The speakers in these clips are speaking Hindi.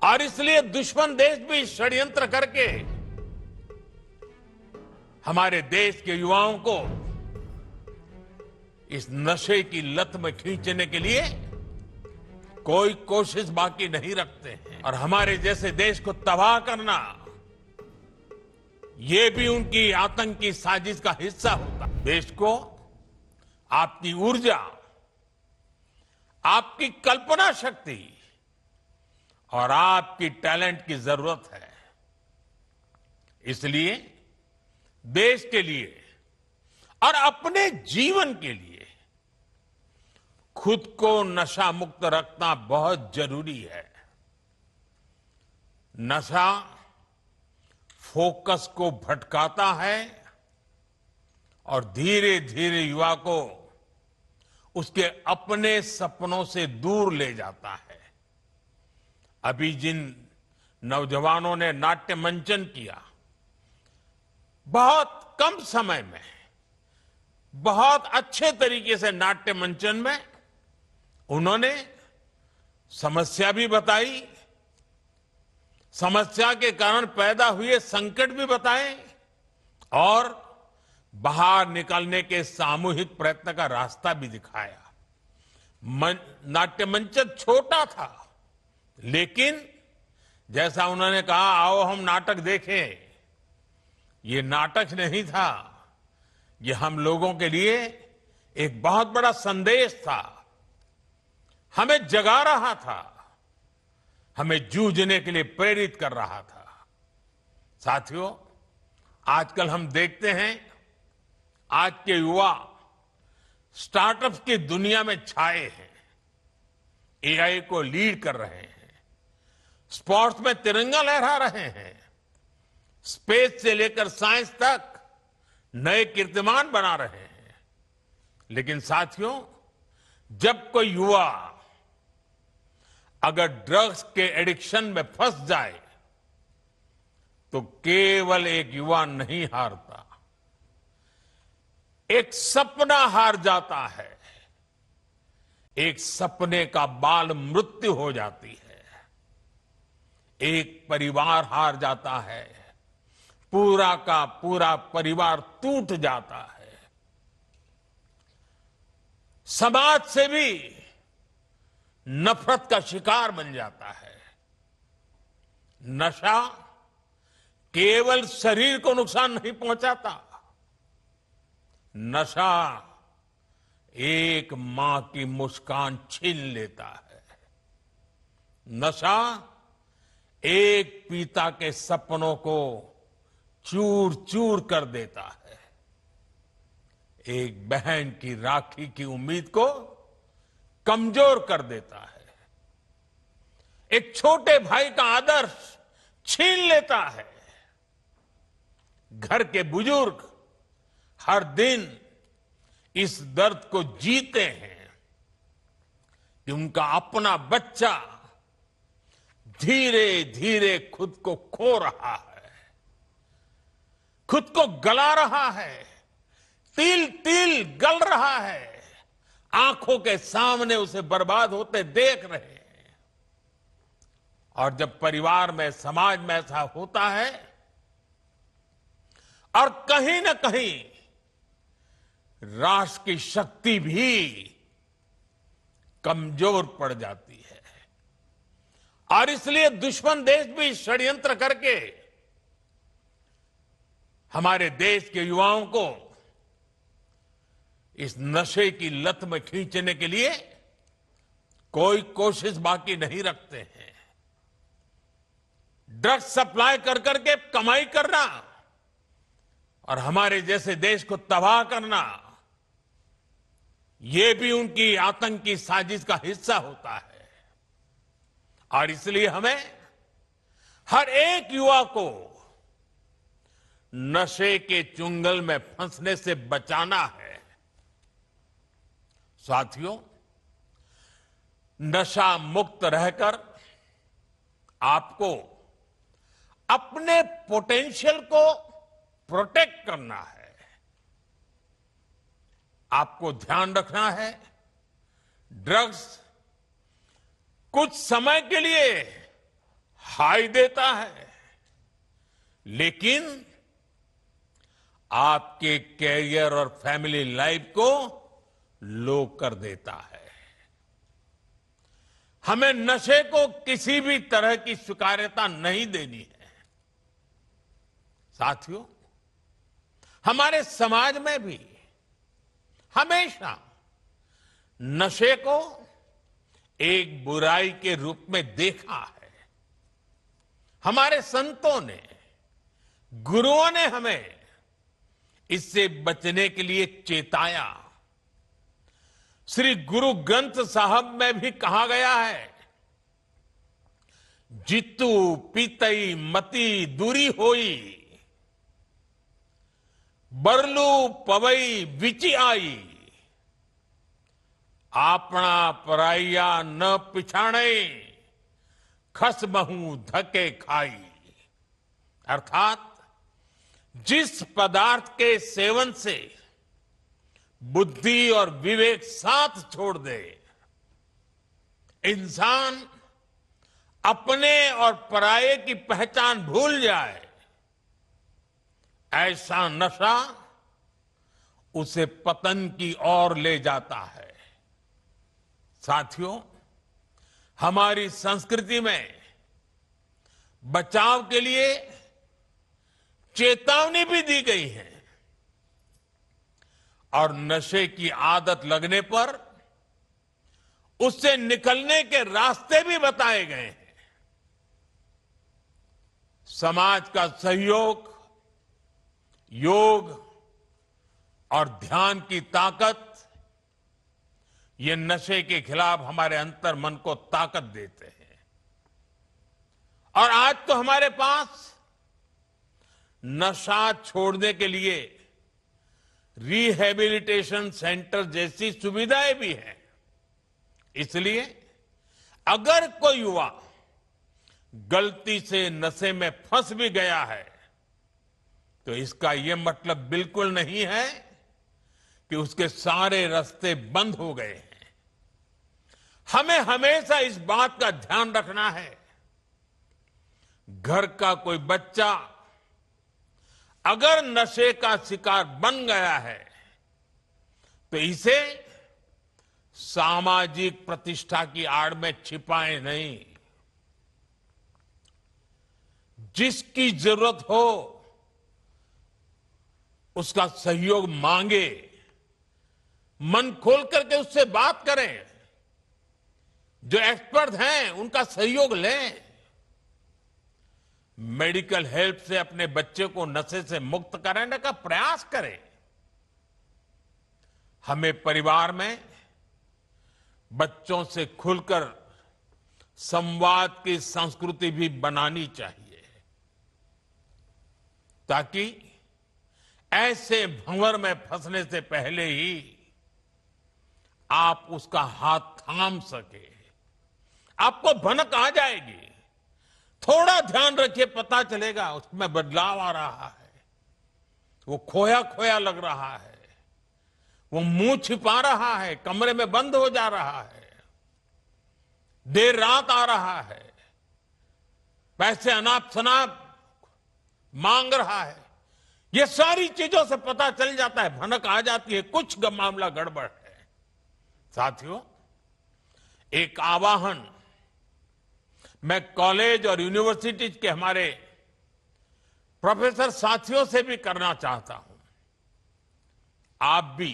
और इसलिए दुश्मन देश भी षड्यंत्र करके हमारे देश के युवाओं को इस नशे की लत में खींचने के लिए कोई कोशिश बाकी नहीं रखते हैं और हमारे जैसे देश को तबाह करना ये भी उनकी आतंकी साजिश का हिस्सा होता है। देश को आपकी ऊर्जा, आपकी कल्पना शक्ति और आपकी टैलेंट की जरूरत है। इसलिए देश के लिए और अपने जीवन के लिए खुद को नशा मुक्त रखना बहुत जरूरी है। नशा फोकस को भटकाता है और धीरे धीरे युवा को उसके अपने सपनों से दूर ले जाता है। अभी जिन नौजवानों ने नाट्य मंचन किया, बहुत कम समय में बहुत अच्छे तरीके से नाट्य मंचन में उन्होंने समस्या भी बताई, समस्या के कारण पैदा हुए संकट भी बताए और बाहर निकलने के सामूहिक प्रयत्न का रास्ता भी दिखाया। नाट्य मंचन छोटा था, लेकिन जैसा उन्होंने कहा, आओ हम नाटक देखें, ये नाटक नहीं था, ये हम लोगों के लिए एक बहुत बड़ा संदेश था, हमें जगा रहा था, हमें जूझने के लिए प्रेरित कर रहा था। साथियों, आजकल हम देखते हैं आज के युवा स्टार्टअप्स की दुनिया में छाए हैं, एआई को लीड कर रहे हैं, स्पोर्ट्स में तिरंगा लहरा रहे हैं, स्पेस से लेकर साइंस तक नए कीर्तिमान बना रहे हैं। लेकिन साथियों, जब कोई युवा अगर ड्रग्स के एडिक्शन में फंस जाए तो केवल एक युवा नहीं हारता, एक सपना हार जाता है, एक सपने का बाल मृत्यु हो जाती है, एक परिवार हार जाता है, पूरा का पूरा परिवार टूट जाता है, समाज से भी नफरत का शिकार बन जाता है। नशा केवल शरीर को नुकसान नहीं पहुंचाता, नशा एक मां की मुस्कान छीन लेता है, नशा एक पिता के सपनों को चूर चूर कर देता है, एक बहन की राखी की उम्मीद को कमजोर कर देता है, एक छोटे भाई का आदर्श छीन लेता है। घर के बुजुर्ग हर दिन इस दर्द को जीते हैं कि उनका अपना बच्चा धीरे धीरे खुद को खो रहा है, खुद को गला रहा है, तिल तिल गल रहा है, आंखों के सामने उसे बर्बाद होते देख रहे हैं। और जब परिवार में, समाज में ऐसा होता है और कहीं ना कहीं राष्ट्र की शक्ति भी कमजोर पड़ जाती है और इसलिए दुश्मन देश भी षड्यंत्र करके हमारे देश के युवाओं को इस नशे की लत में खींचने के लिए कोई कोशिश बाकी नहीं रखते हैं। ड्रग्स सप्लाई कर करके कमाई करना और हमारे जैसे देश को तबाह करना, ये भी उनकी आतंकी साजिश का हिस्सा होता है। और इसलिए हमें हर एक युवा को नशे के चुंगल में फंसने से बचाना है। साथियों, नशा मुक्त रहकर आपको अपने पोटेंशियल को प्रोटेक्ट करना है। आपको ध्यान रखना है, ड्रग्स कुछ समय के लिए हाई देता है, लेकिन आपके कैरियर और फैमिली लाइफ को लो कर देता है। हमें नशे को किसी भी तरह की स्वीकार्यता नहीं देनी है। साथियों, हमारे समाज में भी हमेशा नशे को एक बुराई के रूप में देखा है। हमारे संतों ने, गुरुओं ने हमें इससे बचने के लिए चेताया। श्री गुरु ग्रंथ साहब में भी कहा गया है, जितु पीतई मति दूरी होई, बरलू पवई विचि आई, आपना पराइया न पिछाणे, खस बहु धके खाई। अर्थात जिस पदार्थ के सेवन से बुद्धि और विवेक साथ छोड़ दे, इंसान अपने और पराये की पहचान भूल जाए, ऐसा नशा उसे पतन की ओर ले जाता है। साथियों, हमारी संस्कृति में बचाव के लिए चेतावनी भी दी गई है और नशे की आदत लगने पर उससे निकलने के रास्ते भी बताए गए हैं। समाज का सहयोग, योग और ध्यान की ताकत, ये नशे के खिलाफ हमारे अंतर मन को ताकत देते हैं। और आज तो हमारे पास नशा छोड़ने के लिए रिहैबिलिटेशन सेंटर जैसी सुविधाएं भी हैं। इसलिए अगर कोई युवा गलती से नशे में फंस भी गया है, तो इसका यह मतलब बिल्कुल नहीं है कि उसके सारे रास्ते बंद हो गए हैं। हमें हमेशा इस बात का ध्यान रखना है, घर का कोई बच्चा अगर नशे का शिकार बन गया है, तो इसे सामाजिक प्रतिष्ठा की आड़ में छिपाए नहीं। जिसकी जरूरत हो उसका सहयोग मांगे, मन खोल करके उससे बात करें, जो एक्सपर्ट हैं उनका सहयोग लें। मेडिकल हेल्प से अपने बच्चे को नशे से मुक्त कराने का प्रयास करें। हमें परिवार में बच्चों से खुलकर संवाद की संस्कृति भी बनानी चाहिए, ताकि ऐसे भंवर में फंसने से पहले ही आप उसका हाथ थाम सके। आपको भनक आ जाएगी, थोड़ा ध्यान रखिए, पता चलेगा उसमें बदलाव आ रहा है, वो खोया खोया लग रहा है, वो मुंह छिपा रहा है, कमरे में बंद हो जा रहा है, देर रात आ रहा है, पैसे अनाप शनाप मांग रहा है। ये सारी चीजों से पता चल जाता है, भनक आ जाती है, कुछ मामला गड़बड़ है। साथियों, एक आवाहन मैं कॉलेज और यूनिवर्सिटी के हमारे प्रोफेसर साथियों से भी करना चाहता हूं। आप भी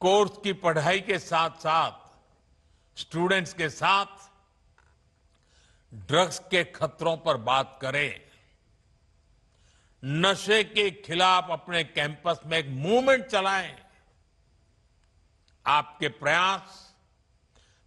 कोर्स की पढ़ाई के साथ साथ स्टूडेंट्स के साथ ड्रग्स के खतरों पर बात करें। नशे के खिलाफ अपने कैंपस में एक मूवमेंट चलाएं। आपके प्रयास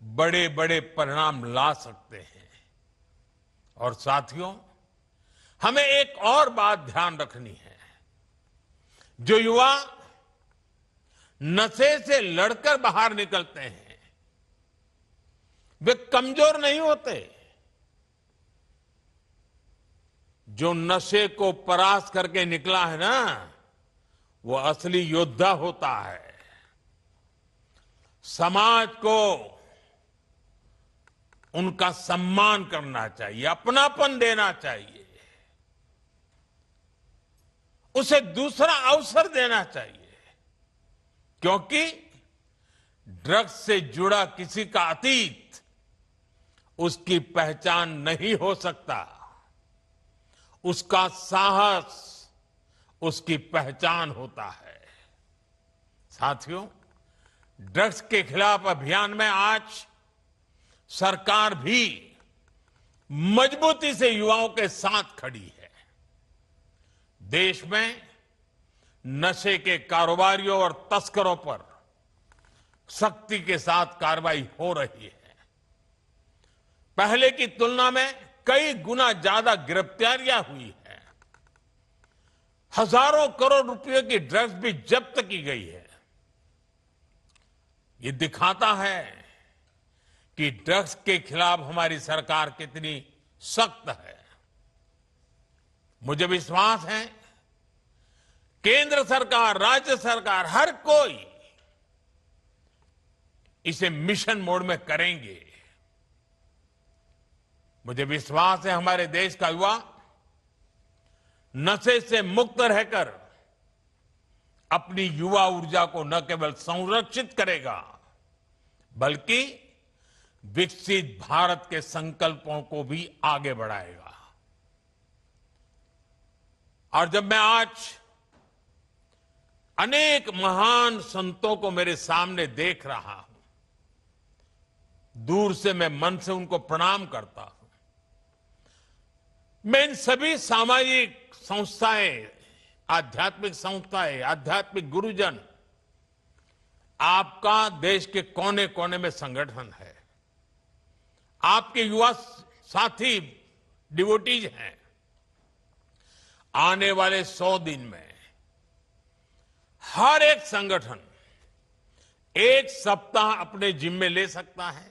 बड़े बड़े परिणाम ला सकते हैं। और साथियों, हमें एक और बात ध्यान रखनी है। जो युवा नशे से लड़कर बाहर निकलते हैं, वे कमजोर नहीं होते। जो नशे को परास्त करके निकला है ना, वो असली योद्धा होता है। समाज को उनका सम्मान करना चाहिए, अपनापन देना चाहिए, उसे दूसरा अवसर देना चाहिए, क्योंकि ड्रग्स से जुड़ा किसी का अतीत उसकी पहचान नहीं हो सकता, उसका साहस उसकी पहचान होता है। साथियों, ड्रग्स के खिलाफ अभियान में आज सरकार भी मजबूती से युवाओं के साथ खड़ी है। देश में नशे के कारोबारियों और तस्करों पर सख्ती के साथ कार्रवाई हो रही है। पहले की तुलना में कई गुना ज्यादा गिरफ्तारियां हुई है। हजारों करोड़ रुपए की ड्रग्स भी जब्त की गई है। ये दिखाता है कि ड्रग्स के खिलाफ हमारी सरकार कितनी सख्त है। मुझे विश्वास है केंद्र सरकार, राज्य सरकार, हर कोई इसे मिशन मोड में करेंगे। मुझे विश्वास है हमारे देश का युवा नशे से मुक्त रहकर अपनी युवा ऊर्जा को न केवल संरक्षित करेगा, बल्कि विकसित भारत के संकल्पों को भी आगे बढ़ाएगा। और जब मैं आज अनेक महान संतों को मेरे सामने देख रहा हूं, दूर से मैं मन से उनको प्रणाम करता हूं। मैं इन सभी सामाजिक संस्थाएं, आध्यात्मिक संस्थाएं, आध्यात्मिक गुरुजन, आपका देश के कोने कोने में संगठन है, आपके युवा साथी डिवोटीज हैं। आने वाले 100 दिन में हर एक संगठन एक सप्ताह अपने जिम्मे ले सकता है।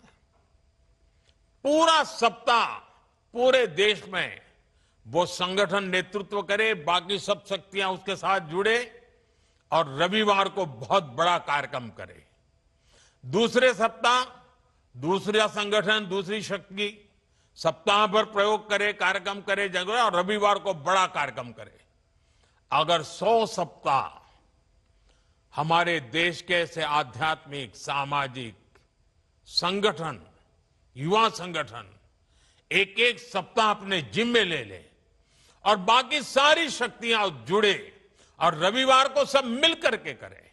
पूरा सप्ताह पूरे देश में वो संगठन नेतृत्व करे, बाकी सब शक्तियां उसके साथ जुड़े और रविवार को बहुत बड़ा कार्यक्रम करे। दूसरे सप्ताह दूसरा संगठन, दूसरी शक्ति सप्ताह भर प्रयोग करे, कार्यक्रम करे, जगह, और रविवार को बड़ा कार्यक्रम करे। अगर 100 सप्ताह हमारे देश के ऐसे आध्यात्मिक, सामाजिक संगठन, युवा संगठन एक एक सप्ताह अपने जिम्मे ले ले और बाकी सारी शक्तियां जुड़े और रविवार को सब मिल करके करें,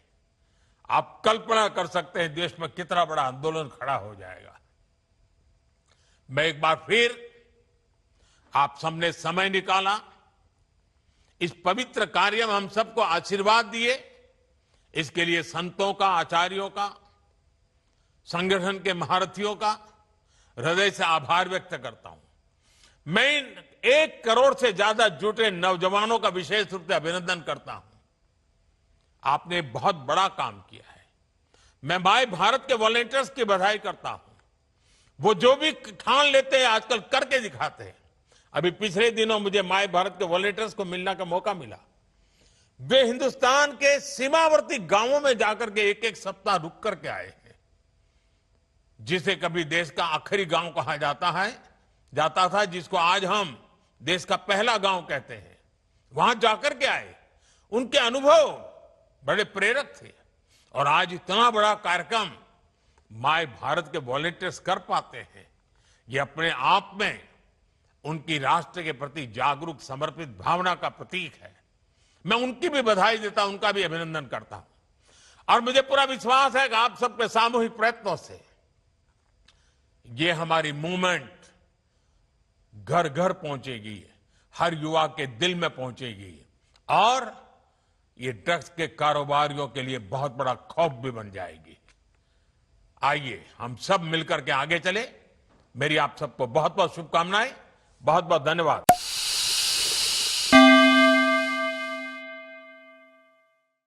आप कल्पना कर सकते हैं देश में कितना बड़ा आंदोलन खड़ा हो जाएगा। मैं एक बार फिर आप सबने समय निकाला, इस पवित्र कार्य में हम सबको आशीर्वाद दिए, इसके लिए संतों का, आचार्यों का, संगठन के महारथियों का हृदय से आभार व्यक्त करता हूं। मैं इन 1 करोड़ से ज्यादा जुटे नौजवानों का विशेष रूप से अभिनंदन करता हूं। आपने बहुत बड़ा काम किया है। मैं माय भारत के वॉलंटियर्स की बधाई करता हूं। वो जो भी ठान लेते हैं आजकल करके दिखाते हैं। अभी पिछले दिनों मुझे माय भारत के वॉलंटियर्स को मिलने का मौका मिला। वे हिंदुस्तान के सीमावर्ती गांवों में जाकर के एक एक सप्ताह रुक करके आए हैं, जिसे कभी देश का आखिरी गांव कहा जाता था, जिसको आज हम देश का पहला गांव कहते हैं। वहां जाकर के आए, उनके अनुभव बड़े प्रेरक थे और आज इतना बड़ा कार्यक्रम माय भारत के वॉलंटियर्स कर पाते हैं, ये अपने आप में उनकी राष्ट्र के प्रति जागरूक, समर्पित भावना का प्रतीक है। मैं उनकी भी बधाई देता हूं, उनका भी अभिनंदन करता हूं। और मुझे पूरा विश्वास है कि आप सबके सामूहिक प्रयत्नों से ये हमारी मूवमेंट घर घर पहुंचेगी, हर युवा के दिल में पहुंचेगी और ये ड्रग्स के कारोबारियों के लिए बहुत बड़ा खौफ भी बन जाएगी। आइए हम सब मिलकर के आगे चले। मेरी आप सबको बहुत बहुत शुभकामनाएं, बहुत बहुत धन्यवाद।